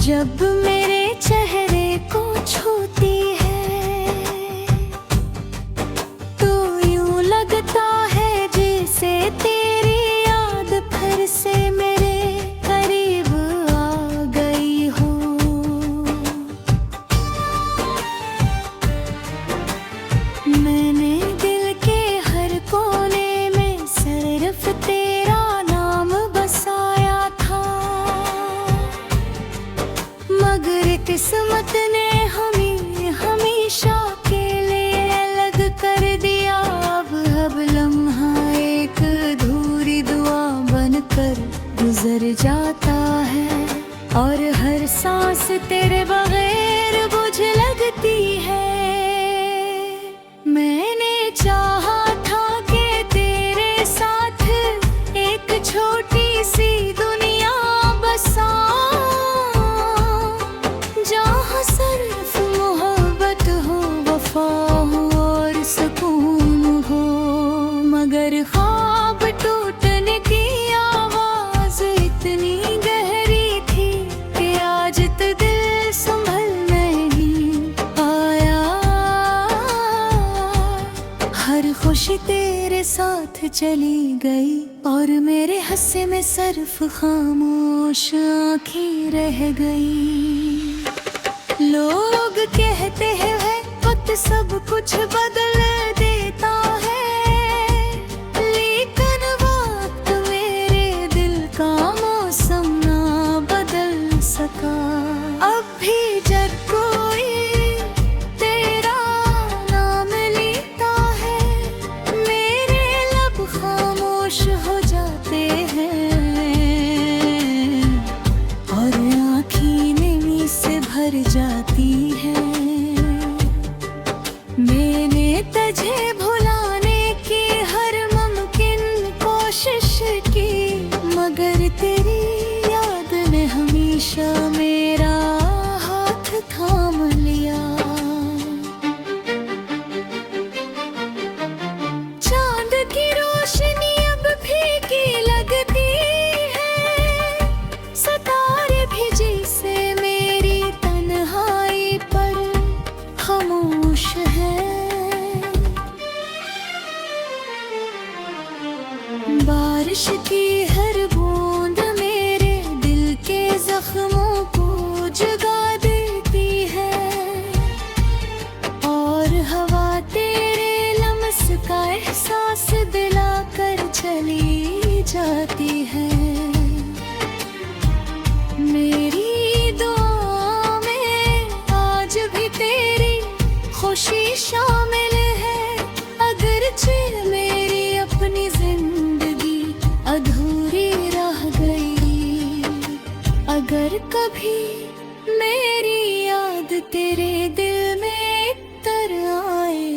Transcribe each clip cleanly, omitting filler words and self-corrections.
जब मेरे चेहरे को छूती है तो यूं लगता है जैसे तेरी याद फिर से मेरे करीब आ गई हो। मैंने दिल के हर कोने में सिर्फ तेरा नाम बसाया था, मगर किस्मत ने हमें हमेशा के लिए अलग कर दिया। अब लम्हा एक अधूरी दुआ बनकर गुजर जाता है और हर सांस तेरे बगैर बुझ लगती है। मैंने चाहा था कि तेरे साथ एक छोटी सी दुनिया बसाऊं, जहाँ सिर्फ मोहब्बत हो, वफा हो और सुकून हो। मगर ख्वाब टूटने की आवाज इतनी गहरी थी कि आज तो दिल संभल नहीं पाया। हर खुशी तेरे साथ चली गई और मेरे हंसे में सिर्फ खामोश आँखें रह गई। लोग कहते हैं वक्त सब कुछ बदल देता है, लेकिन वक्त मेरे दिल का मौसम ना बदल सका। अब भी जब कोई तेरा नाम लेता है मेरे लब खामोश हो जाते हैं और आँखें नमी से भर जाती है। मैंने तुझे भुलाने की हर मुमकिन कोशिश की, मगर तेरी याद ने हमेशा मेरा हाथ थाम लिया। चांद की रोशनी अब फीकी लगती है, सितारे भी जैसे मेरी तन्हाई पर खामोश है। बारिश की हर बूंद मेरे दिल के जख्मों को जगा देती है और हवा तेरे लम्स का एहसास दिलाकर चली जाती है। मेरी दुआ में आज भी तेरी खुशी शामिल है, अगरचे मेरी अपनी जिंदगी अधूरी रह गई। अगर कभी मेरी याद तेरे दिल में तर आए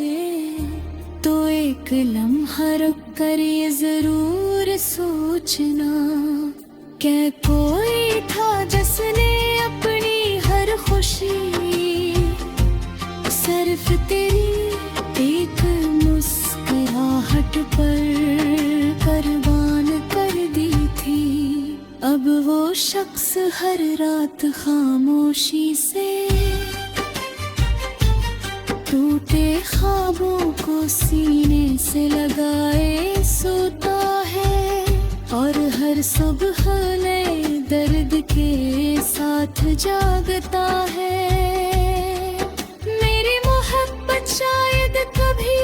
तो एक लम्हा रुक कर ये जरूर सोचना, क्या कोई था जिसने अपनी हर खुशी सिर्फ तेरी एक मुस्कुराहट पर कुर्बान कर दी थी। अब वो शख्स हर रात खामोशी से टूटे ख्वाबों को सीने से लगाए सोता है और हर सुबह नए दर्द के साथ जागता है। मेरी मोहब्बत शायद कभी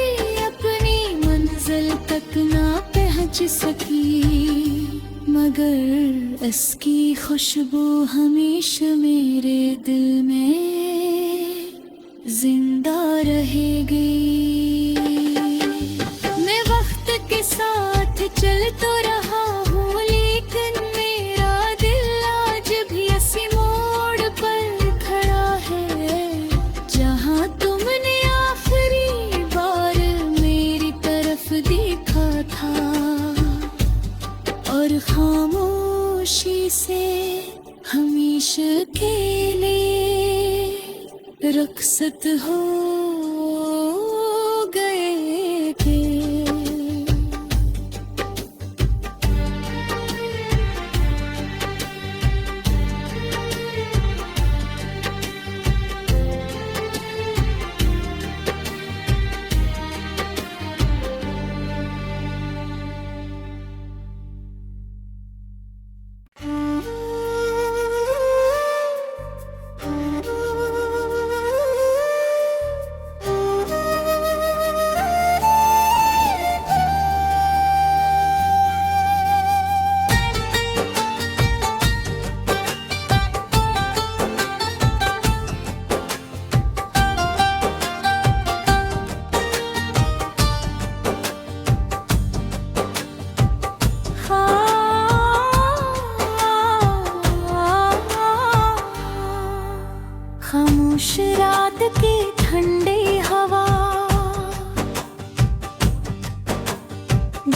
अपनी मंजिल तक ना पहुंच सकी, मगर इसकी खुशबू हमेशा मेरे दिल में जिंदा रहेगी। मैं वक्त के साथ चल तो रहा हूँ, लेकिन मेरा दिल आज भी इसी मोड़ पर खड़ा है जहाँ तुमने आखिरी बार मेरी तरफ देखा था। और खामोशी से हमेशा के लिए रुखसत हो गए थे।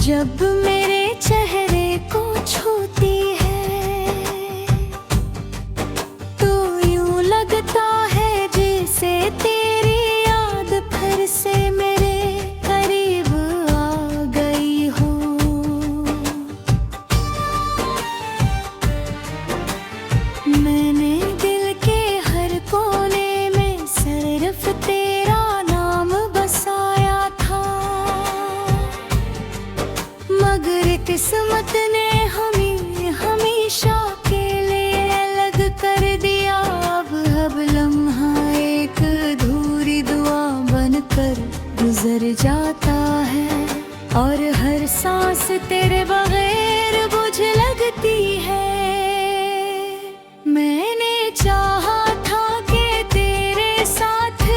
जब मेरे चेहरे को छूती है तो यूं लगता है जैसे तेरी याद फिर से मेरे करीब आ गई हो। मैंने दिल के हर कोने में सिर्फ तेरा नाम बसाया था, मगर किस्मत ने हमें हमेशा के लिए अलग कर दिया। अब लम्हा एक अधूरी दुआ बनकर गुजर जाता है और हर सांस तेरे बगैर बुझ लगती है। मैंने चाहा था कि तेरे साथ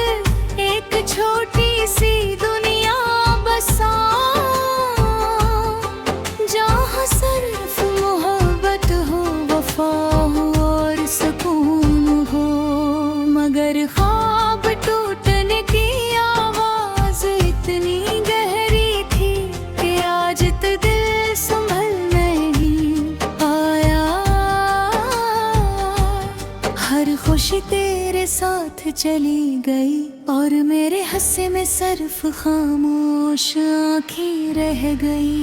एक छोटी सी दुनिया बसाऊं, जहाँ सिर्फ मोहब्बत हो, वफा हो और सुकून हो। मगर ख्वाब टूटने की आवाज इतनी गहरी थी कि आज तो दिल संभल नहीं पाया। हर खुशी तेरे साथ चली गई और मेरे हंसे में सिर्फ खामोश आँखें रह गई।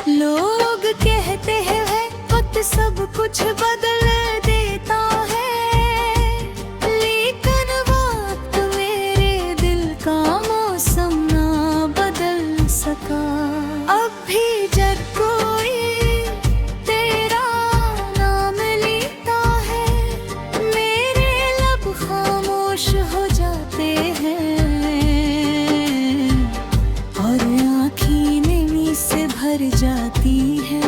लोग कहते हैं वक्त सब कुछ बदल देता है, लेकिन वक्त मेरे दिल का मौसम ना बदल सका। अब भी जब कोई तेरा नाम लेता है मेरे लब खामोश हो जाते हैं और आँखें नमी से भर जाती है।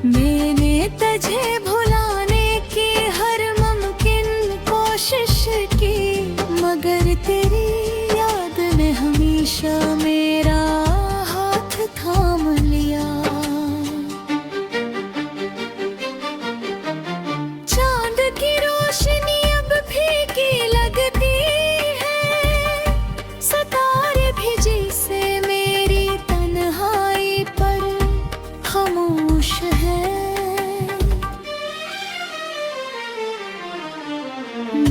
मैंने तुझे भुलाने की हर मुमकिन कोशिश की, मगर तेरी याद ने हमेशा मेरा हाथ थाम लिया। चांद की रोशनी अब फीकी लगती है, सितारे भी जैसे मेरी तन्हाई पर खामोश है।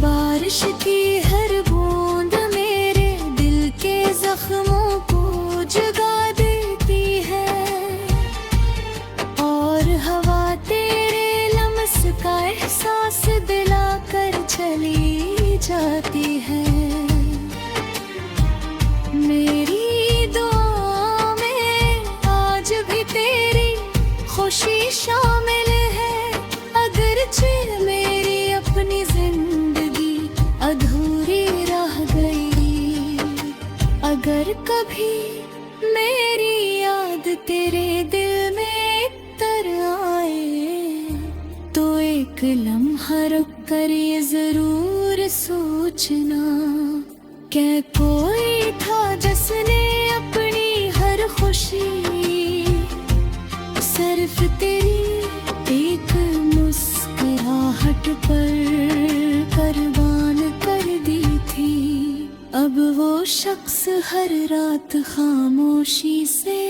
बारिश की हर बूंद मेरे दिल के जख्मों को जगा देती है और हवा तेरे लम्स का एहसास दिलाकर चली जाती है। मेरी दुआ में आज भी तेरी खुशी शामिल है, अगरचे मेरी अपनी जिंदगी अधूरी रह गई। अगर कभी मेरी याद तेरे दिल में तर आए तो एक लम्हा रुक कर ये जरूर सोचना, क्या कोई था जिसने अपनी हर खुशी सिर्फ तेरी एक मुस्कुराहट पर कुर्बान कर दी थी। अब वो शख्स हर रात खामोशी से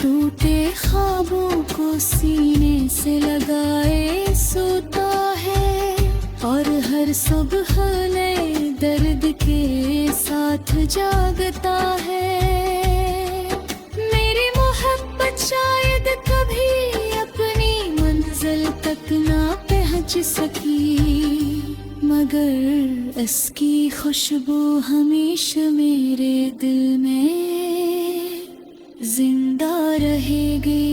टूटे ख्वाबों को सीने से लगाए सोता है और हर सुबह नए दर्द के साथ जागता है। मेरी मोहब्बत शायद कभी अपनी मंजिल तक ना पहुंच सकी, मगर इसकी खुशबू हमेशा मेरे दिल में जिंदा रहेगी।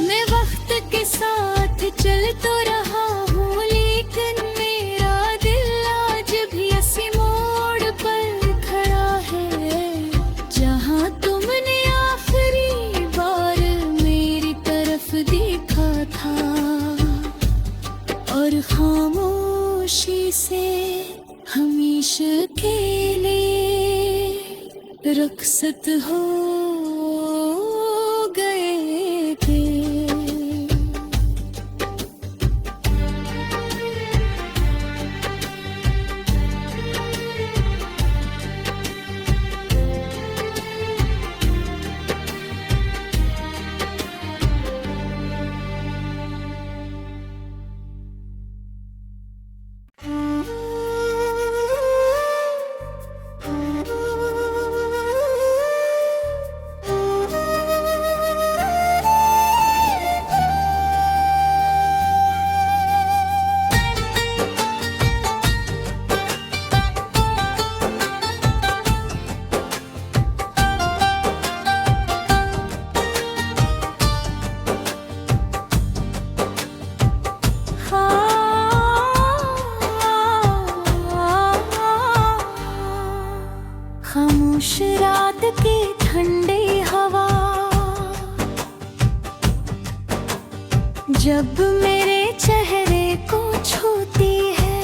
मैं वक्त के साथ चल तो रहा हूँ, लेकिन मेरा दिल आज भी इसी मोड़ पर खड़ा है, जहाँ तुमने आखिरी बार मेरी तरफ देखा था और खामोशी से हमेशा के लिए रुखसत हो गए थे। की ठंडी हवा जब मेरे चेहरे को छूती है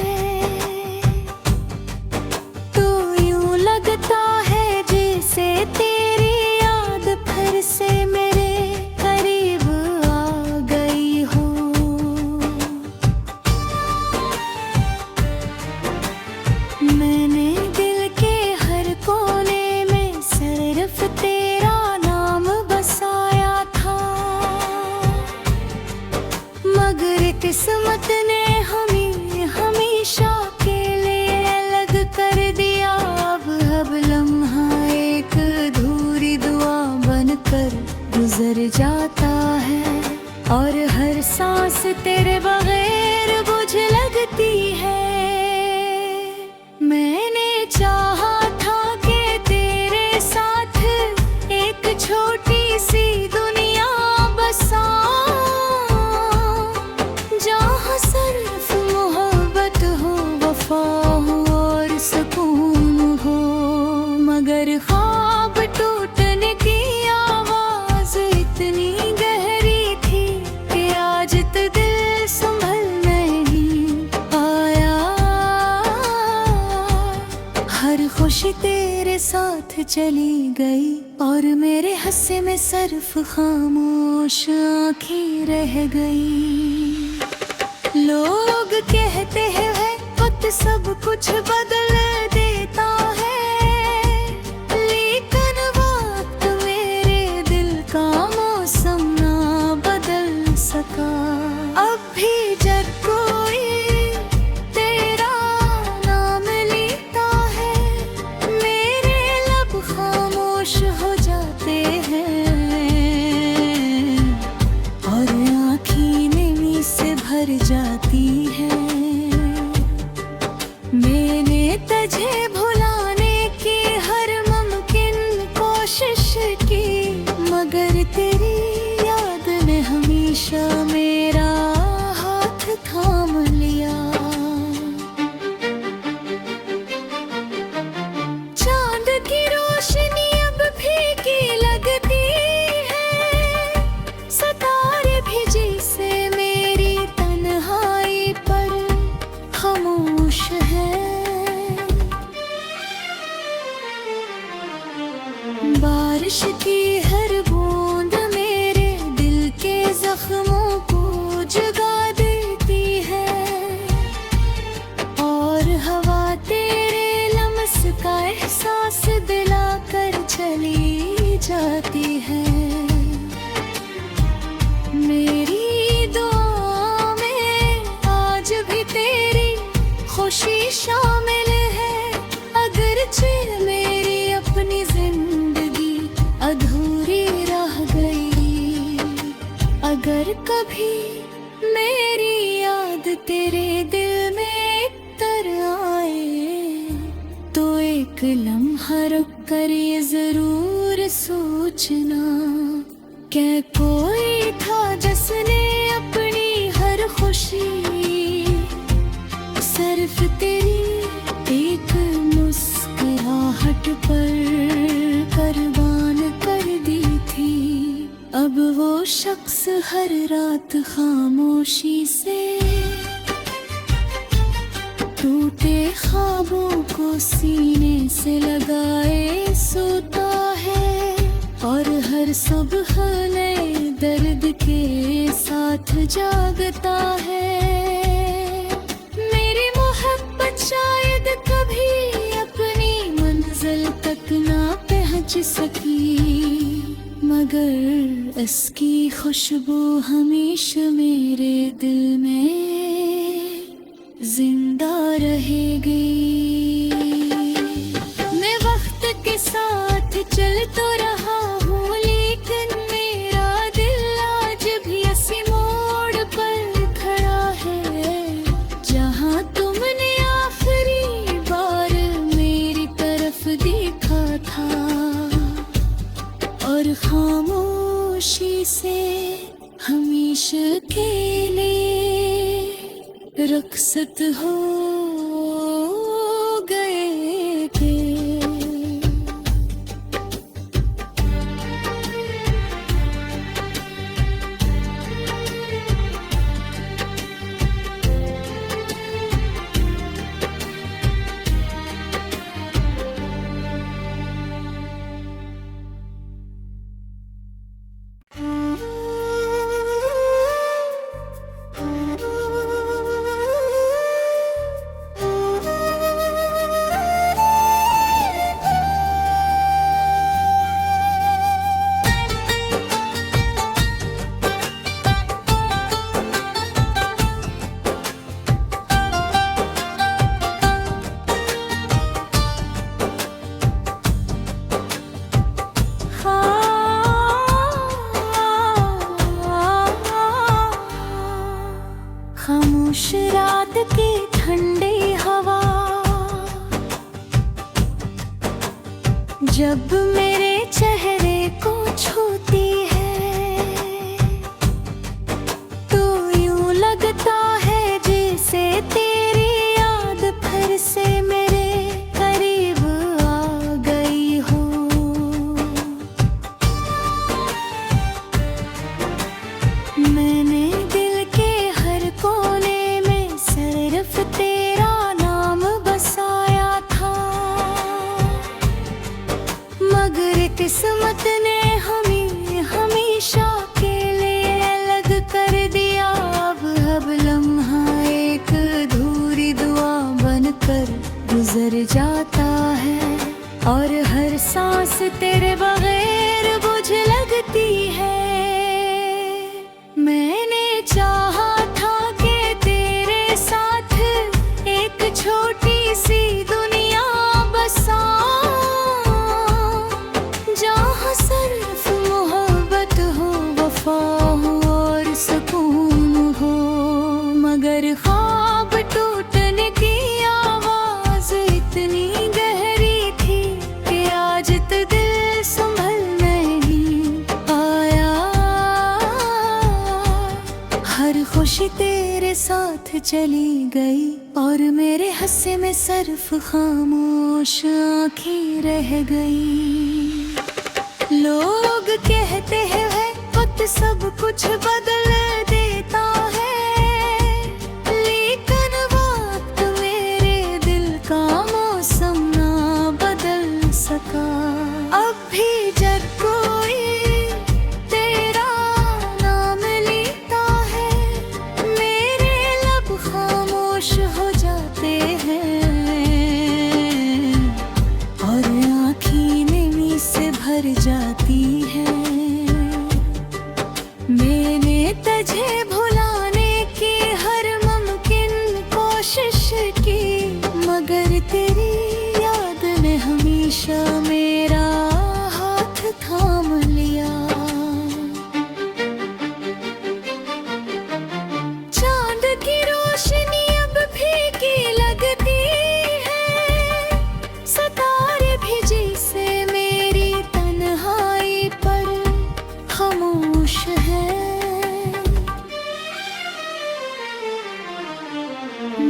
तो यूं लगता है जैसे तेरी याद फिर से मेरे करीब आ गई हो। मैंने दिल के हर कोने में सिर्फ तेरा नाम बसाया था, मगर किस्मत ने हमें हमेशा के लिए अलग कर दिया। अब लम्हा एक अधूरी दुआ बनकर गुजर जाता है और हर सांस तेरे बगैर बुझ लगती है। मैंने चाहा था कि तेरे साथ एक छोटी सी दुनिया बसाऊं, जहाँ सिर्फ मोहब्बत हो, वफा हो और सुकून हो। मगर ख्वाब टूटने की आवाज इतनी गहरी थी कि आज तो दिल संभल नहीं पाया। हर खुशी तेरे साथ चली गई और मेरे हंसे में सिर्फ खामोश आँखें रह गई। लोग कहते हैं वक्त सब कुछ बदल देता है, लेकिन वक्त मेरे दिल का मौसम ना बदल सका। अब भी जब कोई तेरा नाम लेता है मेरे लब खामोश हो जाते हैं और आँखें नमी से भर जाती है। मैंने तुझे भुलाने की हर मुमकिन कोशिश की, मगर तेरी याद ने हमेशा मेरा हाथ थाम लिया। चांद की रोशनी अब फीकी लगती है, सितारे भी जैसे मेरी तन्हाई पर खामोश है। बारिश की हर बूंद मेरे दिल के जख्मों को जगा देती है और हवा तेरे लम्स का एहसास दिलाकर चली जाती है। मेरी दुआ में आज भी तेरी खुशी शामिल है, अगरचे मेरी अपनी जिंदगी अधूरी रह गई। अगर कभी मेरी याद तेरे दिल में तर आए तो एक लम्हा रुक कर ये जरूर सोचना, क्या कोई था जिसने अपनी हर खुशी सिर्फ तेरी एक मुस्कुराहट पर कुर्बान कर दी थी। अब वो शख्स हर रात खामोशी से टूटे ख्वाबों को सीने से लगाए सोता है और हर सुबह नए दर्द के साथ जागता है। मेरी मोहब्बत शायद कभी अपनी मंजिल तक ना पहुंच सकी, मगर इसकी खुशबू हमेशा मेरे दिल में जिंदा रहेगी। मैं वक्त के साथ चल तो रहा हूँ, लेकिन मेरा दिल आज भी इसी मोड़ पर खड़ा है, जहाँ तुमने आखिरी बार मेरी तरफ देखा था और खामोशी से हमेशा के लिए रुखसत हो गए थे। रात की ठंडी हवा जब मेरे चेहरे को छूती है तो यूं लगता है जैसे तेरी याद फिर से मेरे करीब आ गई हो। मैंने दिल के हर कोने में सिर्फ तेरा नाम बसाया था, मगर किस्मत ने हमें हमेशा के लिए अलग कर दिया। अब लम्हा एक अधूरी दुआ बनकर गुजर जाता है और हर सांस तेरे बगैर बुझ लगती है। मैंने चाहा था कि तेरे साथ एक छोटी सी दुनिया बसाऊं, जहाँ सिर्फ मोहब्बत हो, वफा हो और सुकून हो। मगर ख्वाब टूटने की आवाज इतनी गहरी थी कि आज तो दिल संभल नहीं आया। हर खुशी तेरे साथ चली गई और मेरे हंसे में सिर्फ खामोश आँखें रह गई। लोग कहते हैं वक्त सब कुछ बदल देता है, लेकिन वक्त मेरे दिल का मौसम ना बदल सका। अब भी जब कोई तेरा नाम लेता है मेरे लब खामोश हो जाते हैं और आँखें नमी से भर जाती है। मैंने तुझे भुलाने की हर मुमकिन कोशिश की, मगर तेरी याद ने हमेशा मेरा हाथ थाम लिया। चांद की रोशनी अब फीकी लगती है, सितारे भी जैसे मेरी तन्हाई पर खामोश है।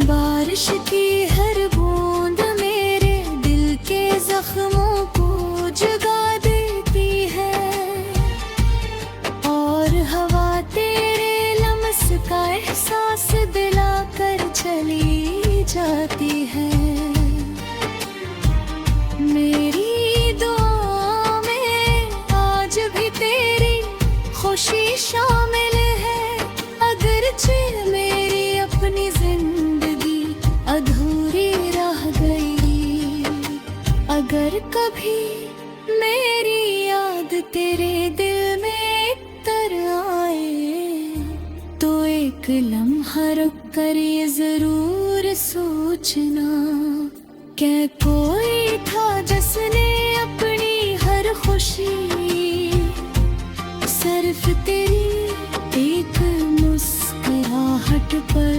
बारिश की हर बूंद मेरे दिल के जख्मों को जगा देती है और हवा तेरे लम्स का एहसास दिलाकर चली जाती है। मेरी दुआ में आज भी तेरी खुशी शामिल है, अगरचे मेरी अपनी जिंदगी अधूरी रह गई। अगर कभी मेरी याद तेरे दिल में तर आए तो एक लम्हा रुक कर ये जरूर सोचना, क्या कोई था जिसने अपनी हर खुशी सिर्फ तेरी एक मुस्कुराहट पर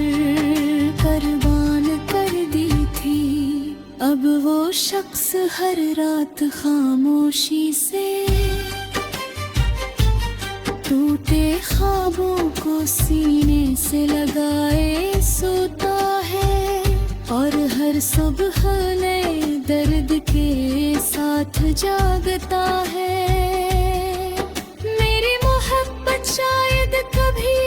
कुर्बान कर दी थी। अब वो शख्स हर रात खामोशी से टूटे ख्वाबों को सीने से लगाए सोता है और हर सुबह नए दर्द के साथ जागता है। मेरी मोहब्बत शायद कभी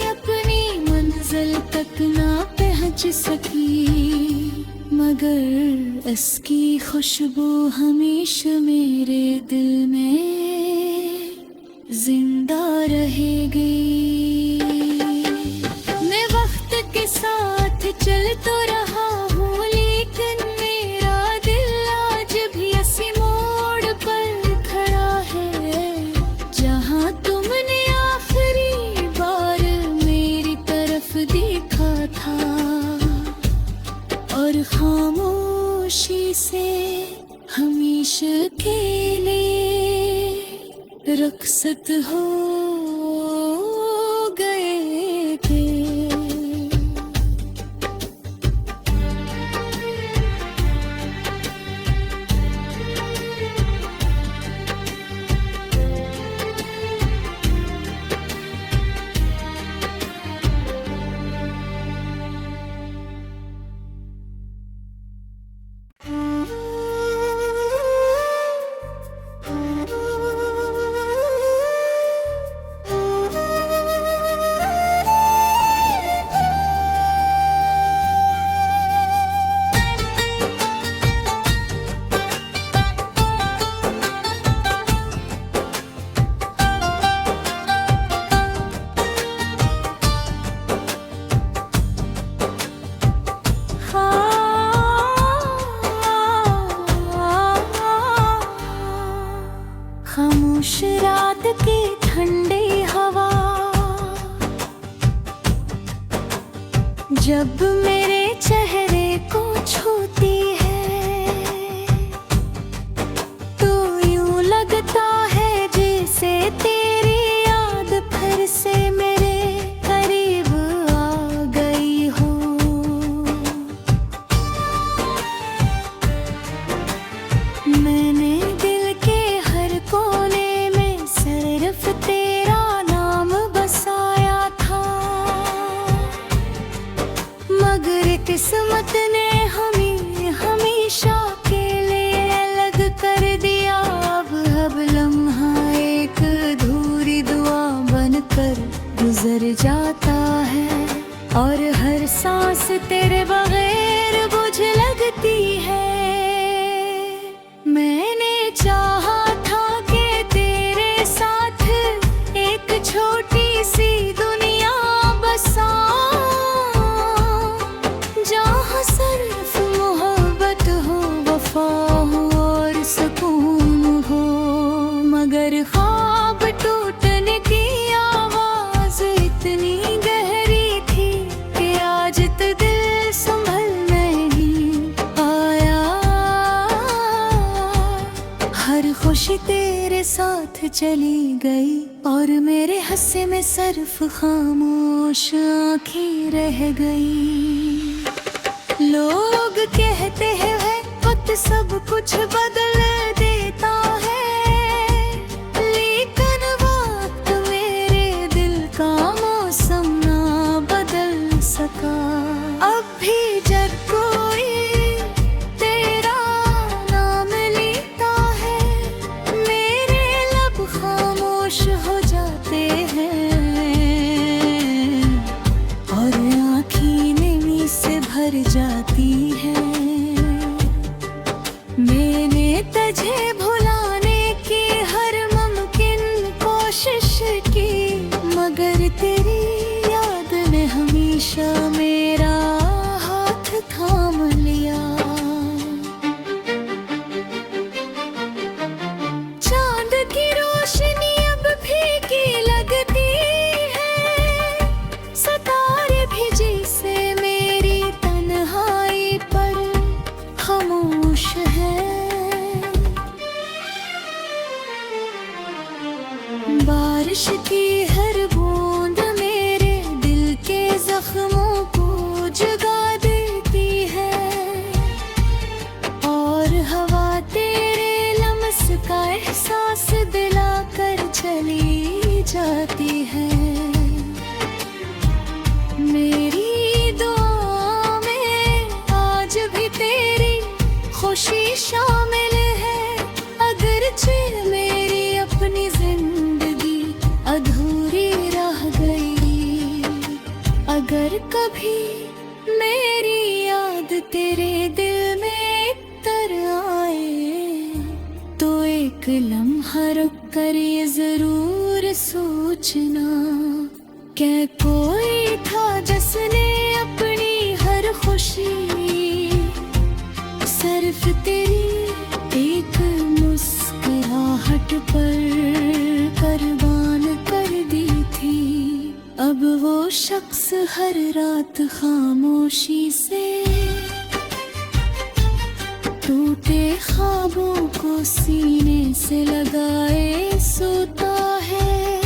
अपनी मंजिल तक ना पहुंच सकी, मगर इसकी खुशबू हमेशा मेरे दिल में जिंदा रहेगी। मैं वक्त के साथ चल तो रहा हूँ, लेकिन मेरा दिल आज भी इसी मोड़ पर खड़ा है, जहाँ तुमने आखिरी बार मेरी तरफ देखा था और खामोशी से हमेशा के लिए रखसत हो गए थे। जब मेरे चेहरे को छूती है तो यूं लगता है जैसे तेरी याद फिर से मेरे करीब आ गई हो। मैंने दिल के हर कोने में सिर्फ तेरा नाम बसाया था, मगर किस्मत ने हमें हमेशा के लिए अलग कर दिया। अब लम्हा एक अधूरी दुआ बनकर गुजर जाता है और हर सांस तेरे बगैर बुझ लगती है। मैंने चाहा था कि तेरे साथ एक छोटी सी दुनिया बसाऊं, जहाँ सिर्फ मोहब्बत हो, वफा हो और सुकून हो। मगर ख्वाब टूटने की आवाज इतनी गहरी थी कि आज तो दिल संभल नहीं आया। हर खुशी तेरे साथ चली गई और मेरे हंसे में सिर्फ खामोश आँखें रह गई। लोग कहते हैं वक्त सब कुछ बदल देता है, लेकिन वक्त मेरे दिल का मौसम ना बदल सका। अब भी जब कोई तेरा नाम लेता है मेरे लब खामोश हो जाते हैं और आँखें नमी से भर जाती है। मैंने तुझे भुलाने की हर मुमकिन कोशिश की, मगर तेरी याद ने हमेशा मेरा हाथ थाम लिया। चांद की रोशनी अब फीकी लगती है, सितारे भी जैसे मेरी तन्हाई पर खामोश है। बारिश की हर बूंद मेरे दिल के जख्मों को जगा देती है और हवा तेरे लम्स का एहसास दिलाकर चली जाती है। मेरी दुआ में आज भी तेरी खुशी शामिल है, अगरचे मेरी अपनी जिंदगी अधूरी रह गई। अगर कभी मेरी याद तेरे दिल में तर आए तो एक लम्हा रुक कर ये जरूर सोचना, क्या कोई था जिसने अपनी हर खुशी सिर्फ तेरी एक मुस्कुराहट पर कुर्बान कर दी थी। अब वो शख्स हर रात खामोशी से टूटे ख्वाबों को सीने से लगाए सोता है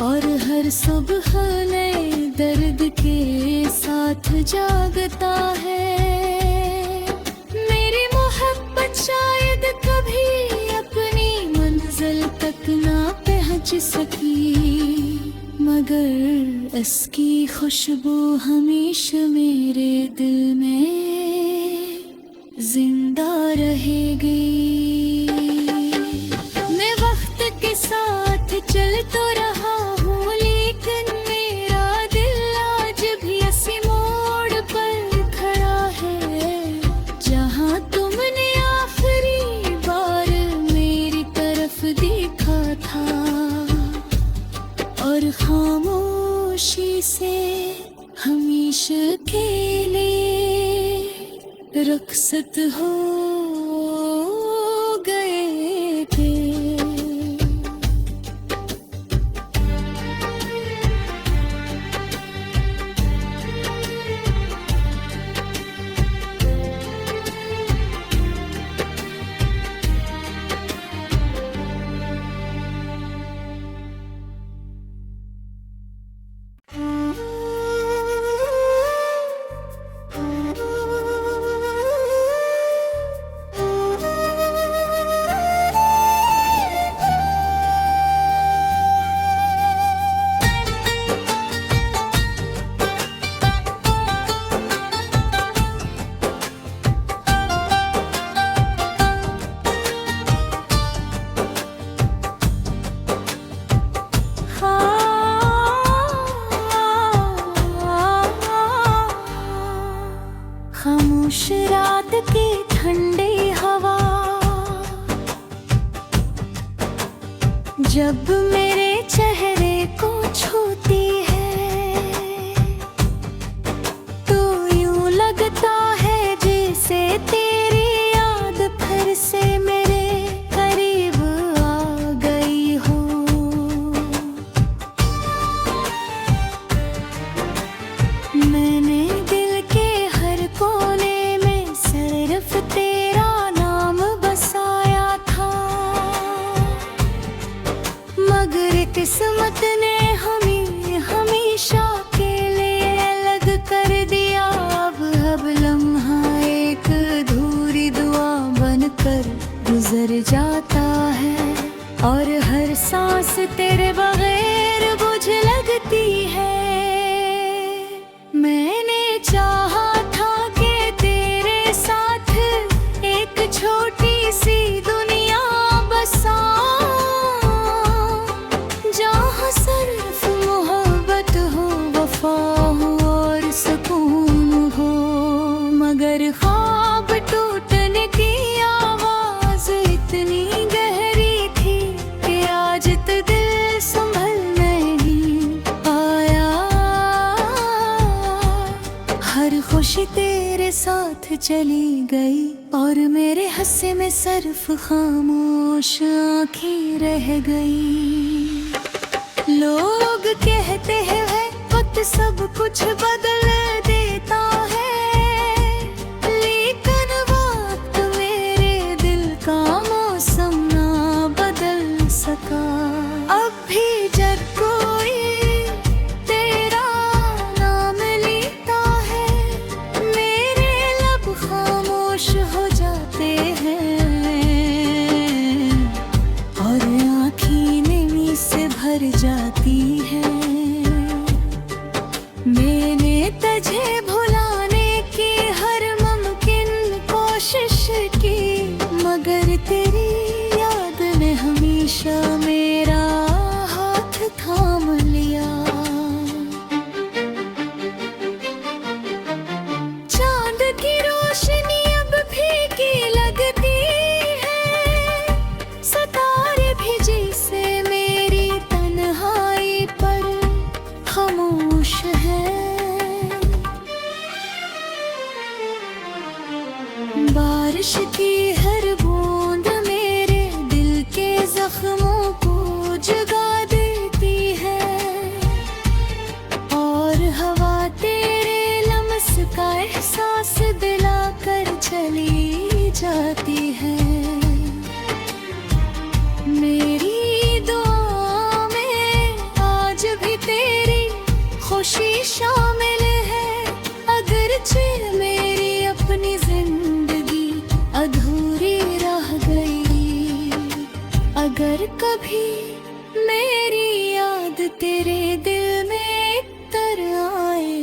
और हर सुबह नए दर्द के साथ जागता है। मेरी मोहब्बत शायद कभी अपनी मंजिल तक ना पहुंच सकी, मगर इसकी खुशबू हमेशा मेरे दिल में जिंदा रहेगी। मैं वक्त के साथ चल तो रहा हूँ, लेकिन मेरा दिल आज भी इसी मोड़ पर खड़ा है, जहाँ तुमने आखिरी बार मेरी तरफ देखा था और खामोशी से हमेशा के लिए रुखसत हो गए थे। खामोश रात की ठंडी हवा जब मेरे चेहरे को छूती है तो यूं लगता है जैसे तेरी याद फिर से मेरे करीब आ गई हो। मैंने दिल के हर कोने में सिर्फ तेरा नाम बसाया था, मगर किस्मत ने हमें हमेशा के लिए अलग कर दिया। अब लम्हा एक अधूरी दुआ बनकर गुजर जाता है और हर सांस तेरे बगैर बुझ लगती है। मैंने चाहा था कि तेरे साथ एक छोटी सी दुनिया बसाऊं, जहाँ सिर्फ मोहब्बत हो, वफा हो और सुकून हो। मगर ख्वाब टूटने की आवाज इतनी गहरी थी कि आज तो दिल संभल नहीं पाया। हर खुशी तेरे साथ चली गई और मेरे हंसे में सिर्फ खामोश आँखें रह गई। लोग कहते हैं वक्त सब कुछ बदल देता है, लेकिन वक्त मेरे दिल का मौसम ना बदल सका। अब भी जब कोई तेरा नाम लेता है मेरे लब खामोश हो जाते हैं और आँखें नमी से भर जाती है। मैंने तुझे भुलाने की हर मुमकिन कोशिश की, मगर तेरी याद ने हमेशा मेरा हाथ थाम लिया। चांद की रोशनी अब फीकी लगती है, सितारे भी जैसे मेरी तन्हाई पर खामोश है। बारिश की हर बूंद मेरे दिल के जख्मों को जगा देती है और हवा तेरे लम्स का एहसास दिलाकर चली जाती है। मेरी दुआ में आज भी तेरी खुशी शामिल है, अगरचे मेरी अपनी जिंदगी अधूरी रह गई। अगर कभी मेरी याद तेरे दिल में तर आए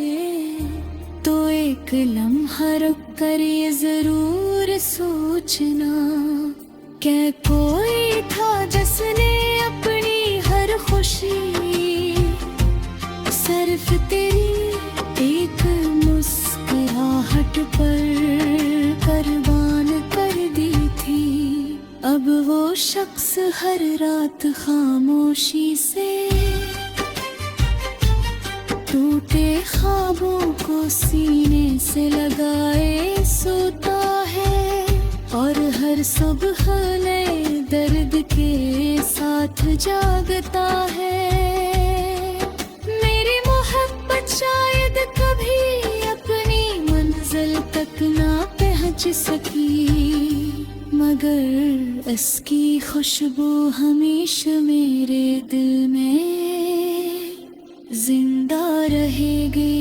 तो एक लम्हा रुक कर ये जरूर सोचना, क्या कोई था जिसने अपनी हर खुशी सिर्फ तेरी एक मुस्कुराहट पर कुर्बान कर दी थी। अब वो शख्स हर रात खामोशी से टूटे ख्वाबों को सीने से लगाए सोता है और हर सुबह नए दर्द के साथ जागता है। मेरी मोहब्बत शायद कभी अपनी मंजिल तक ना पहुंच सकी, मगर इसकी खुशबू हमेशा मेरे दिल में जिंदा रहेगी।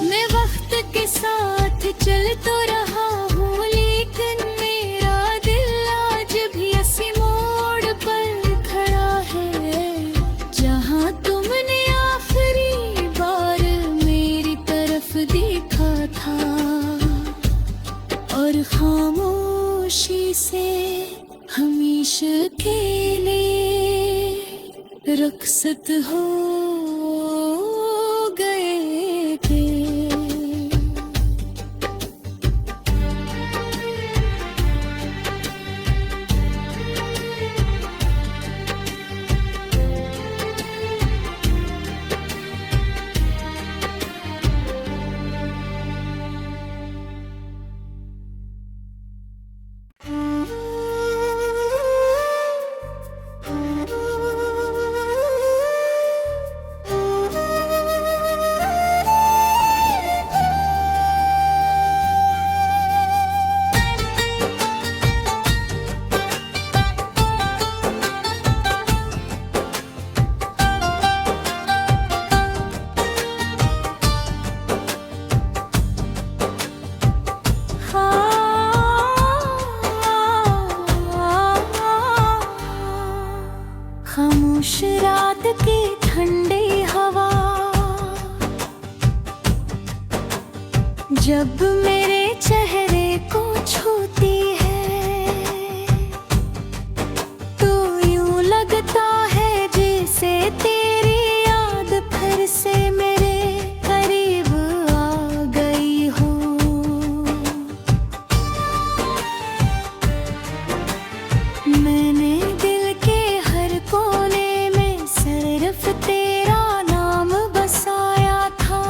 मैं वक्त के साथ चल तो रहा हूँ, लेकिन मेरा दिल आज भी इसी मोड़ पर खड़ा है, जहाँ तुमने आखिरी बार मेरी तरफ देखा था और खामोशी से हमेशा के लिए रुखसत हो गए थे। जब मेरे चेहरे को छूती है तो यूं लगता है जैसे तेरी याद फिर से मेरे करीब आ गई हो। मैंने दिल के हर कोने में सिर्फ तेरा नाम बसाया था,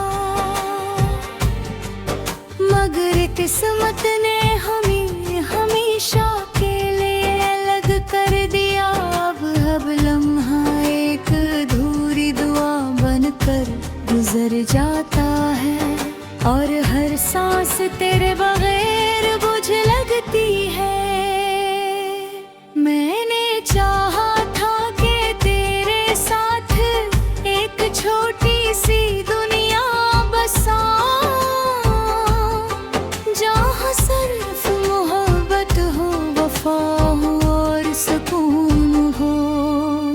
मगर किस्मत ने हमें हमेशा के लिए अलग कर दिया। अब लम्हा एक अधूरी दुआ बनकर गुजर जाता है और हर सांस तेरे बगैर बुझ लगती है। मैंने चाहा था कि तेरे साथ एक छोटी सी दुनिया बसाऊं, जहाँ सिर्फ मोहब्बत हो, वफा हो और सुकून हो।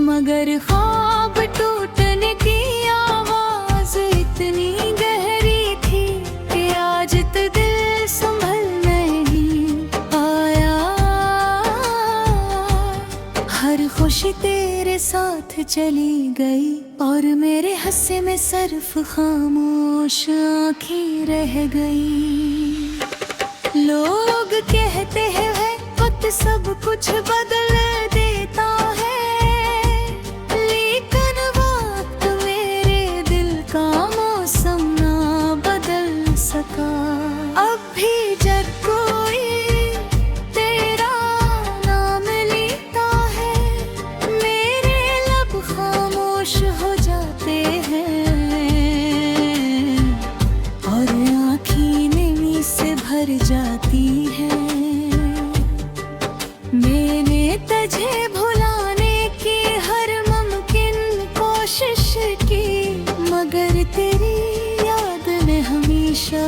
मगर ख्वाब टूटने की आवाज इतनी गहरी थी कि आज तो दिल संभल नहीं आया। हर खुशी तेरे साथ चली गई और मेरे हंसे में सिर्फ खामोश आँखें रह गई। लोग कहते हैं वक्त सब कुछ बदल देता है, लेकिन वक्त मेरे दिल का मौसम ना बदल सका। अब भी जब कोई तेरा नाम लेता है मेरे लब खामोश हो जाते हैं और आँखें नमी से भर जाती है। मैंने तुझे भुलाने की हर मुमकिन कोशिश की, मगर तेरी याद ने हमेशा